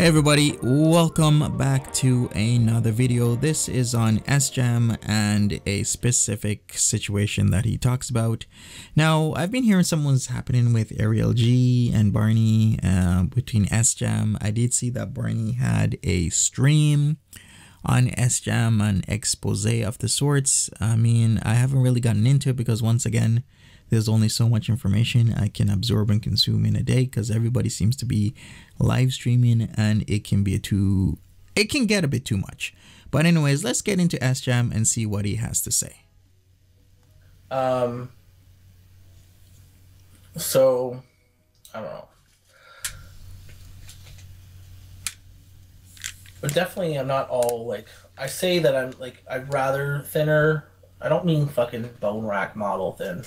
Hey everybody, welcome back to another video. This is on SJAM and a specific situation that he talks about. Now, I've been hearing something's happening with Ariel G and Barney between SJAM. I did see that Barney had a stream on SJAM, an expose of the sorts. I mean, I haven't really gotten into it because once again, there's only so much information I can absorb and consume in a day because everybody seems to be live streaming and it can get a bit too much. But anyways, let's get into SJAM and see what he has to say. So I don't know. But definitely I'm not all like, I say that I'm like, I'd rather thinner. I don't mean fucking bone rack model thin.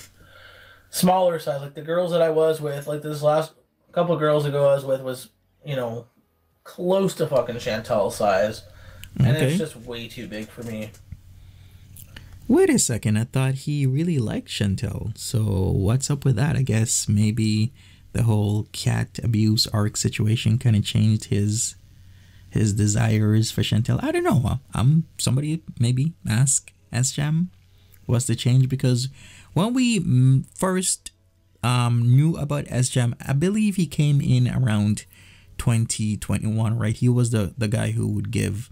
Smaller size, like the girls that I was with, like this last couple of girls ago I was with was, you know, close to fucking Chantal size. And it's just way too big for me. Wait a second, I thought he really liked Chantal. So what's up with that? I guess maybe the whole cat abuse arc situation kind of changed his desires for Chantal. I don't know. Somebody maybe ask SJAM what's the change, because when we first knew about SJAM, I believe he came in around 2021, right? He was the guy who would give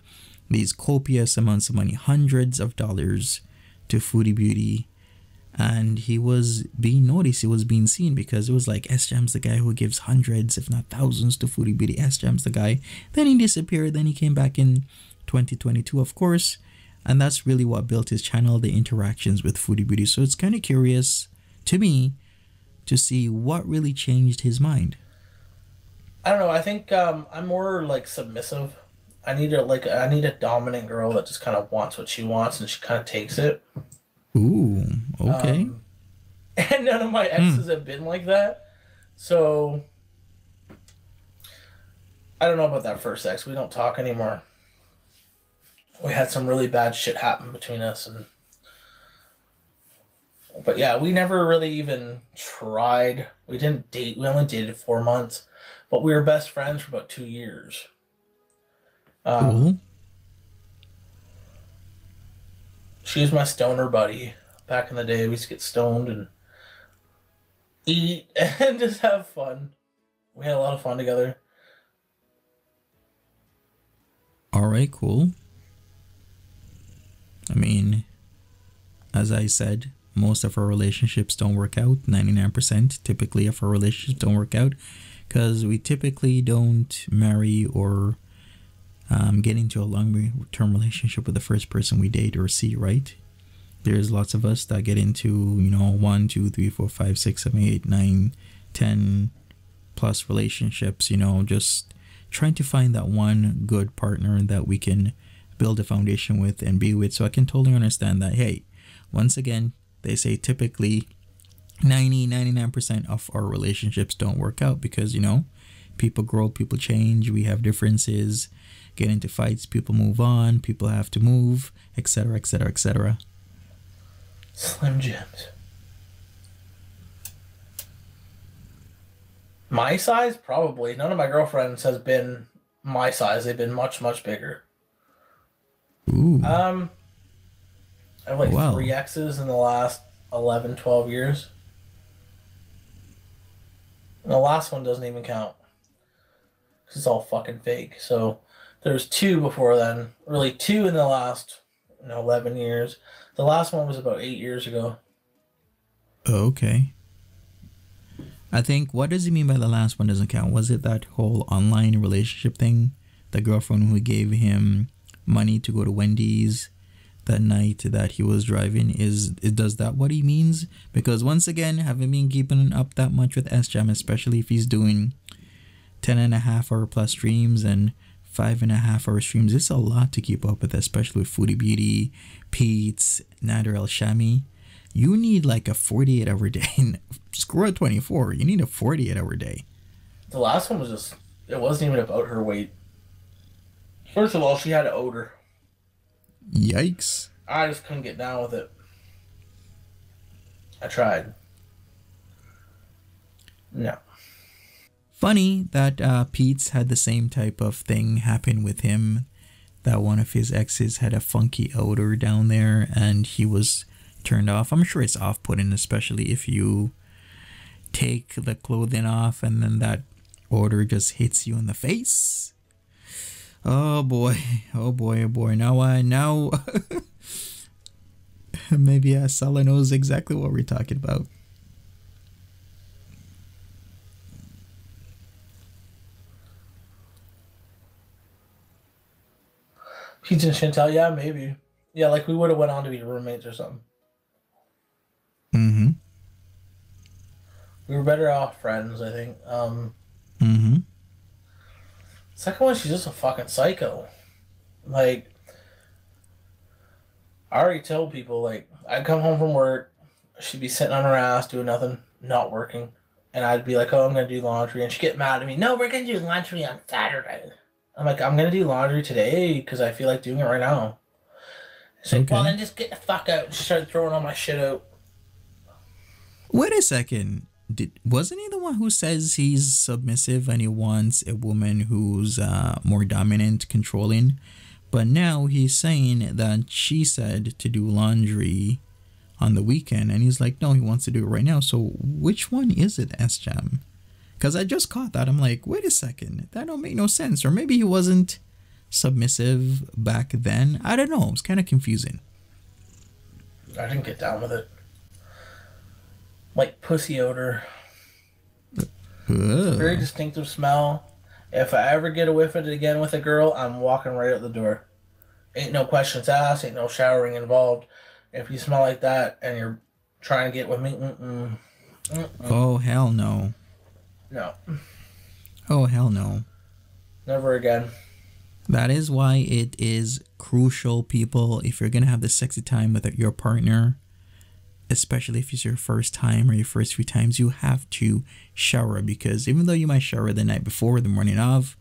these copious amounts of money, hundreds of dollars, to Foodie Beauty. And he was being noticed, he was being seen, because it was like SJAM's the guy who gives hundreds, if not thousands, to Foodie Beauty. SJAM's the guy. Then he disappeared. Then he came back in 2022, of course. And that's really what built his channel, the interactions with Foodie Beauty. So it's kind of curious to me to see what really changed his mind. I don't know. I think I'm more like submissive. I need a dominant girl that just kind of wants what she wants and she kind of takes it. Ooh, okay. And none of my exes have been like that. So I don't know about that first ex. We don't talk anymore. We had some really bad shit happen between us, but yeah, we never really even tried. We didn't date. We only dated 4 months, but we were best friends for about 2 years. She was my stoner buddy. Back in the day, we used to get stoned and eat and just have fun. We had a lot of fun together. All right, cool. I mean, as I said, most of our relationships don't work out. 99% typically of our relationships don't work out because we typically don't marry or get into a long-term relationship with the first person we date or see, right? There's lots of us that get into, you know, 1, 2, 3, 4, 5, 6, 7, 8, 9, 10 plus relationships, you know, just trying to find that one good partner that we can build a foundation with and be with. So I can totally understand that. Hey, once again, they say typically 99% of our relationships don't work out because, you know, people grow, people change, we have differences, get into fights, people move on, people have to move, etc., etc., etc. Slim Jims. My size? Probably. None of my girlfriends has been my size. They've been much, much bigger. Ooh. I have like 3 exes in the last 11, 12 years. And the last one doesn't even count. Because it's all fucking fake. So there's 2 before then. Really 2 in the last 11 years. The last one was about 8 years ago. Okay. I think, what does he mean by the last one doesn't count? Was it that whole online relationship thing? The girlfriend who gave him money to go to Wendy's that night that he was driving, does that what he means? Because once again, haven't been keeping up that much with SJAM, especially if he's doing 10.5-hour plus streams and 5.5-hour streams. It's a lot to keep up with, especially with Foodie Beauty, Pete's, Nader El Shami. You need like a 48-hour day. Screw a 24. You need a 48-hour day. The last one was just, it wasn't even about her weight. First of all, she had an odor. Yikes. I just couldn't get down with it. I tried. No. Funny that Pete's had the same type of thing happen with him. That one of his exes had a funky odor down there and he was turned off. I'm sure it's off-putting, especially if you take the clothing off and then that odor just hits you in the face. Oh boy, oh boy, oh boy. Now maybe Sala knows exactly what we're talking about. Pete and Chantel, yeah, maybe. Yeah, like we would have went on to be roommates or something. Mm-hmm. We were better off friends, I think. Mm-hmm. Second one, she's just a fucking psycho. Like, I already tell people, like, I'd come home from work, she'd be sitting on her ass doing nothing, not working. And I'd be like, oh, I'm going to do laundry. And she'd get mad at me. No, we're going to do laundry on Saturday. I'm like, I'm going to do laundry today because I feel like doing it right now. She's like, well, then just get the fuck out. And she started throwing all my shit out. Wait a second. Wasn't he the one who says he's submissive and he wants a woman who's more dominant, controlling? But now he's saying that she said to do laundry on the weekend, and he's like, no, he wants to do it right now. So which one is it, SJAM? Because I just caught that. I'm like, wait a second, that don't make no sense. Or maybe he wasn't submissive back then. I don't know. It's kind of confusing. I didn't get down with it. Like pussy odor. Very distinctive smell. If I ever get a whiff of it again with a girl, I'm walking right out the door. Ain't no questions asked, ain't no showering involved. If you smell like that and you're trying to get with me, oh, hell no. No. Oh, hell no. Never again. That is why it is crucial, people, if you're going to have the sexy time with your partner, especially if it's your first time or your first few times, you have to shower. Because even though you might shower the night before, the morning of,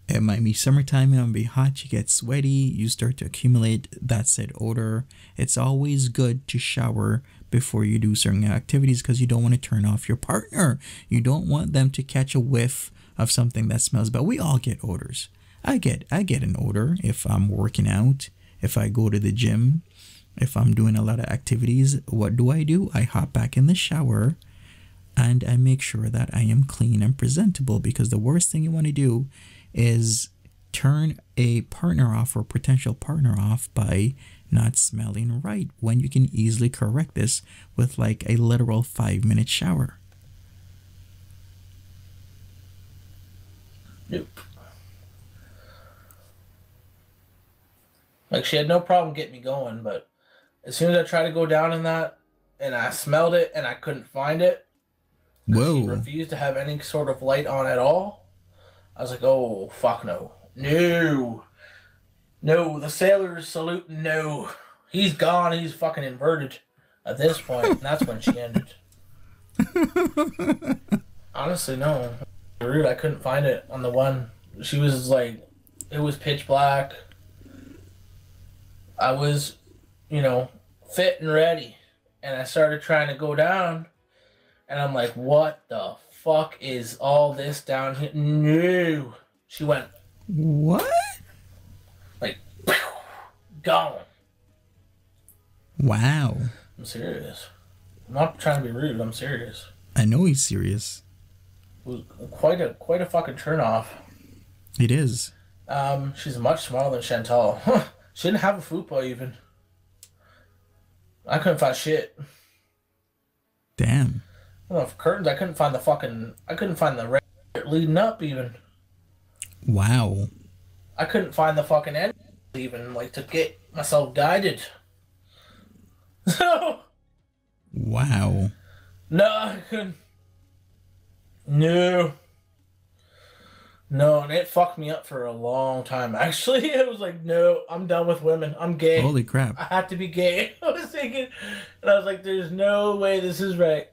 it might be summertime, it might be hot, you get sweaty, you start to accumulate that said odor. It's always good to shower before you do certain activities because you don't want to turn off your partner. You don't want them to catch a whiff of something that smells bad. We all get odors. I get an odor if I'm working out, if I go to the gym, if I'm doing a lot of activities. What do? I hop back in the shower and I make sure that I am clean and presentable, because the worst thing you want to do is turn a partner off or potential partner off by not smelling right, when you can easily correct this with like a literal 5-minute shower. Nope. Like, she had no problem getting me going, but as soon as I tried to go down in that and I smelled it and I couldn't find it, whoa, she refused to have any sort of light on at all. I was like, oh, fuck no. No. No, the sailors salute, no. He's gone, he's fucking inverted at this point, and that's when she ended. Honestly, no. Rude, I couldn't find it on the one. She was like, it was pitch black. I was, you know, fit and ready. And I started trying to go down, and I'm like, what the fuck is all this down here? No. She went, what? Like, gone. Wow. I'm serious. I'm not trying to be rude. I'm serious. I know he's serious. It was quite a fucking turnoff. It is. She's much smaller than Chantal. She didn't have a fupa even. I couldn't find shit. Damn. Well, for curtains, I couldn't find the red leading up even. Wow. I couldn't find the fucking end even, like, to get myself guided. So. Wow. No, I couldn't. No. No, and it fucked me up for a long time. Actually, it was like, no, I'm done with women. I'm gay. Holy crap. I have to be gay. I was thinking, and I was like, there's no way this is right.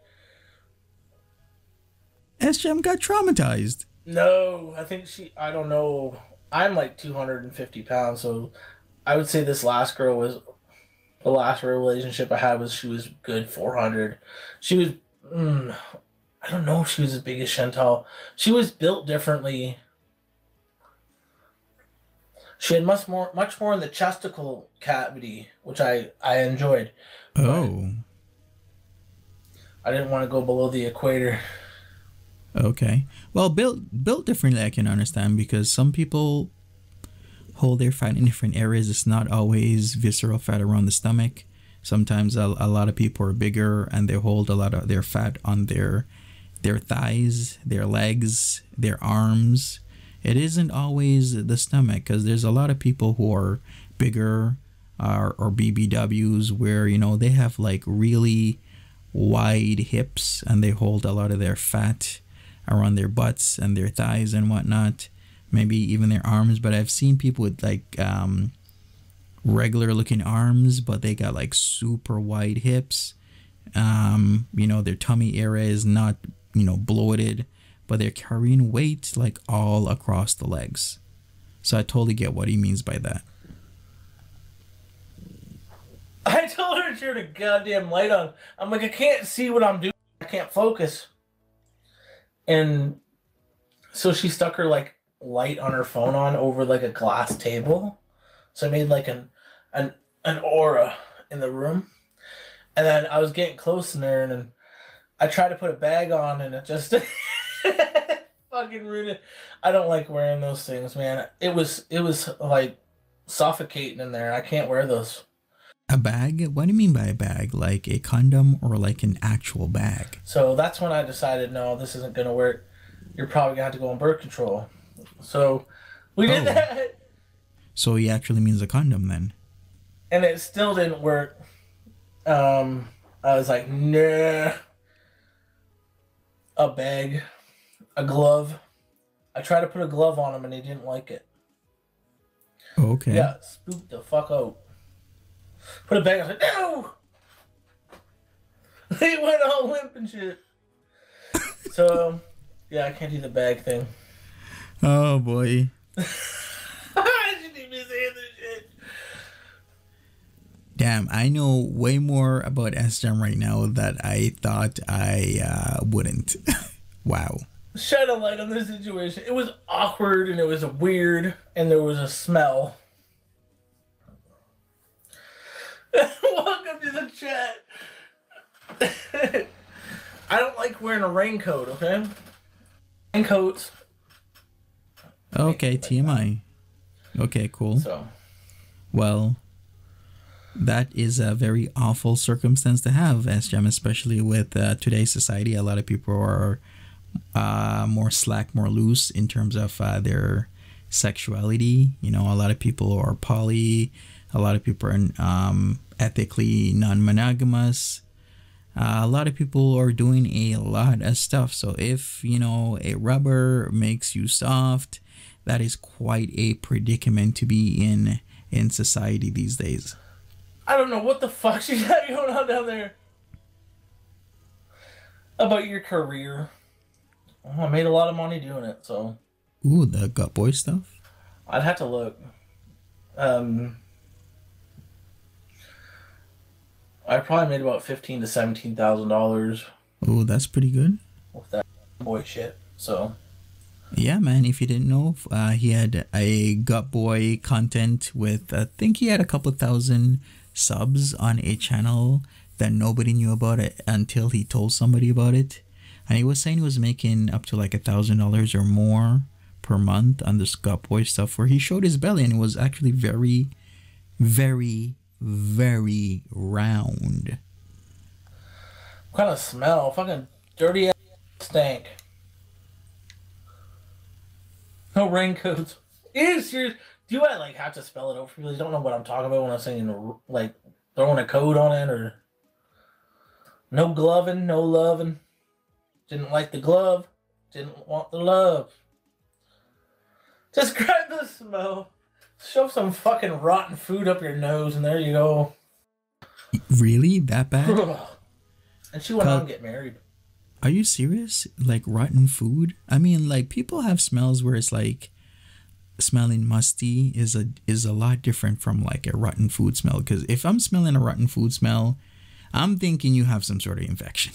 SJAM got traumatized. No, I don't know. I'm like 250 pounds, so I would say this last girl was, the last relationship I had was, she was good 400. She was, I don't know if she was as big as Chantal. She was built differently. She had much more in the chesticle cavity, which I enjoyed. Oh. I didn't want to go below the equator. Okay. Well, built differently, I can understand, because some people hold their fat in different areas. It's not always visceral fat around the stomach. Sometimes a lot of people are bigger and they hold a lot of their fat on their thighs, their legs, their arms. It isn't always the stomach, because there's a lot of people who are bigger or BBWs where, you know, they have like really wide hips and they hold a lot of their fat around their butts and their thighs and whatnot, maybe even their arms. But I've seen people with like regular looking arms, but they got like super wide hips. You know, their tummy area is not, you know, bloated, but they're carrying weight like all across the legs. So I totally get what he means by that. I told her to turn the goddamn light on. I'm like, I can't see what I'm doing. I can't focus. And so she stuck her like light on her phone on over like a glass table. So I made like an aura in the room. And then I was getting close in there, and then I tried to put a bag on, and it just fucking ruined it. I don't like wearing those things, man. It was like suffocating in there. I can't wear those. A bag? What do you mean by a bag? Like a condom or like an actual bag? So that's when I decided, no, this isn't going to work. You're probably going to have to go on birth control. So we did that. So he actually means a condom then? And it still didn't work. I was like, nah. A bag. A glove. I tried to put a glove on him and he didn't like it. Okay. Yeah, spooked the fuck out. Put a bag. I was like, no! He went all limp and shit. So, yeah, I can't do the bag thing. Oh, boy. I shouldn't even be saying this shit. Damn, I know way more about SJAM right now that I thought I wouldn't. Wow. Shed a light on this situation. It was awkward and it was weird and there was a smell. Welcome to the chat. I don't like wearing a raincoat, okay? Raincoats. Okay, TMI. Okay, cool. So, well, that is a very awful circumstance to have, SJAM, especially with today's society. A lot of people are more slack, more loose in terms of their sexuality. You know, a lot of people are poly. A lot of people are ethically non-monogamous. A lot of people are doing a lot of stuff. So if, you know, a rubber makes you soft, that is quite a predicament to be in society these days. I don't know what the fuck she got going on down there. About your career. Oh, I made a lot of money doing it, so. Ooh, the gut boy stuff? I'd have to look. I probably made about $15,000 to $17,000. Oh, that's pretty good. With that boy shit, so. Yeah, man, if you didn't know, he had a gut boy content with, I think he had a couple thousand subs on a channel that nobody knew about it until he told somebody about it. And he was saying he was making up to like $1,000 or more per month on this gut boy stuff, where he showed his belly and it was actually very, very, very round. What kind of smell? Fucking dirty ass stank. No raincoats. Is serious. Do I like have to spell it out for people? You don't know what I'm talking about when I'm saying like throwing a coat on it, or no gloving, no loving. Didn't like the glove. Didn't want the love. Describe the smell. Shove some fucking rotten food up your nose and there you go. Really? That bad? And she went on to get married. Are you serious? Like rotten food? I mean, like people have smells where it's like smelling musty is a lot different from like a rotten food smell. Because if I'm smelling a rotten food smell, I'm thinking you have some sort of infection.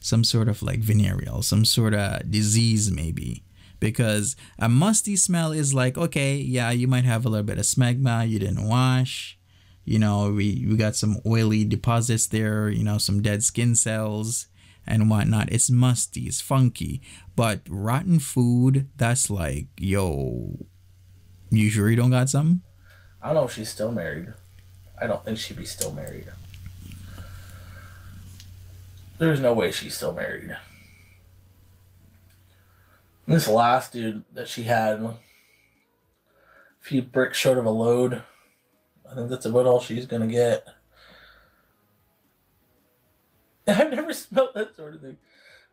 some sort of like venereal, some sort of disease maybe. Because a musty smell is like, okay, yeah, you might have a little bit of smegma, you didn't wash, you know, we got some oily deposits there, you know, some dead skin cells and whatnot. It's musty, it's funky. But rotten food, that's like, yo, you sure you don't got something? I don't know if she's still married. I don't think she'd be still married. There's no way she's still married. This last dude that she had, a few bricks short of a load. I think that's about all she's gonna get. I've never smelled that sort of thing.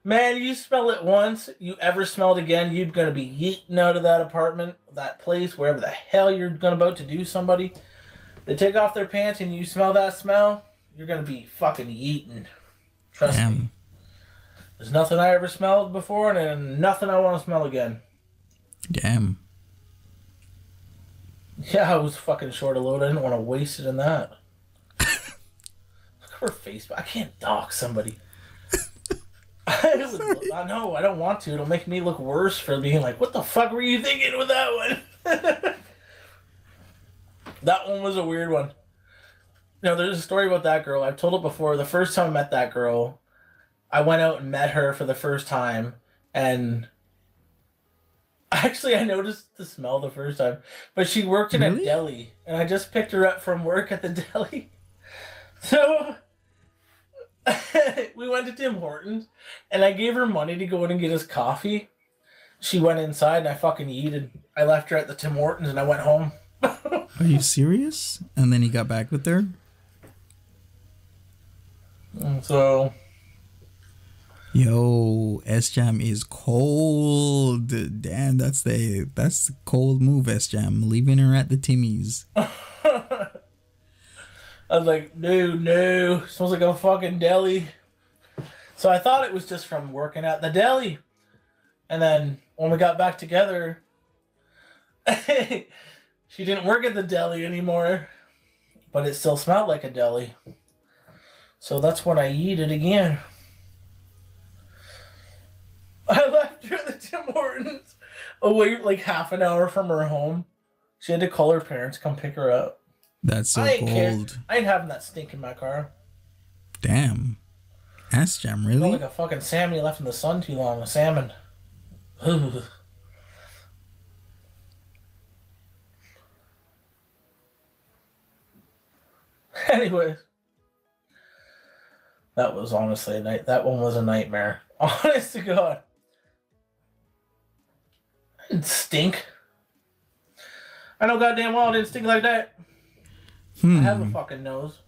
Man, you smell it once, you ever smell it again, you're gonna be yeeting out of that apartment, that place, wherever the hell you're gonna about to do somebody. They take off their pants and you smell that smell, you're gonna be fucking yeeting. Trust me. There's nothing I ever smelled before and nothing I want to smell again. Damn. Yeah, I was fucking short of load. I didn't want to waste it in that. Look at her face. I can't dock somebody. I know, I don't want to. It'll make me look worse for being like, what the fuck were you thinking with that one? That one was a weird one. You know, there's a story about that girl. I've told it before. The first time I met that girl, I went out and met her for the first time, and actually I noticed the smell the first time, but she worked in a deli, and I just picked her up from work at the deli. So we went to Tim Hortons, and I gave her money to go in and get us coffee. She went inside, and I fucking yeeted. I left her at the Tim Hortons, and I went home. Are you serious? And then he got back with her? So... Yo, SJAM is cold. Damn, that's the cold move, SJAM. Leaving her at the Timmy's. I was like, no, smells like a fucking deli. So I thought it was just from working at the deli. And then when we got back together, she didn't work at the deli anymore, but it still smelled like a deli. So that's when I yeeted again. I left her at the Tim Hortons away like half an hour from her home. She had to call her parents come pick her up. That's so cold. I ain't having that stink in my car. Damn. SJAM, really? Like a fucking salmon you left in the sun too long. A salmon. Ugh. Anyways. That was honestly a night. That one was a nightmare. Honest to God. I didn't stink. I know goddamn well I didn't stink like that. I have a fucking nose.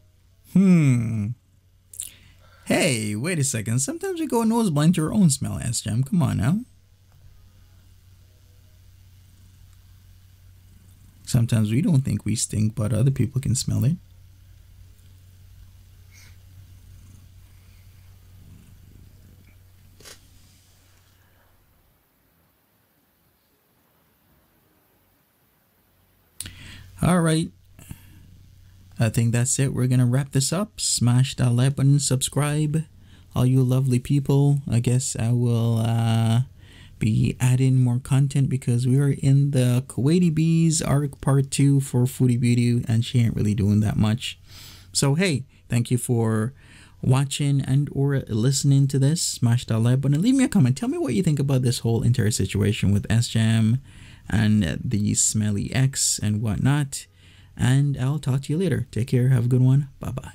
Hey, wait a second. Sometimes we go nose blind to our own smell, SJAM. Come on now. Sometimes we don't think we stink, but other people can smell it. All right. I think that's it. We're going to wrap this up. Smash that like button, subscribe. All you lovely people. I guess I will be adding more content because we are in the Kuwaiti Bees arc part 2 for Foodie Beauty and she ain't really doing that much. So, hey, thank you for watching and or listening to this. Smash that like button and leave me a comment. Tell me what you think about this whole entire situation with SJAM and the Smelly X and whatnot. And I'll talk to you later. Take care. Have a good one. Bye-bye.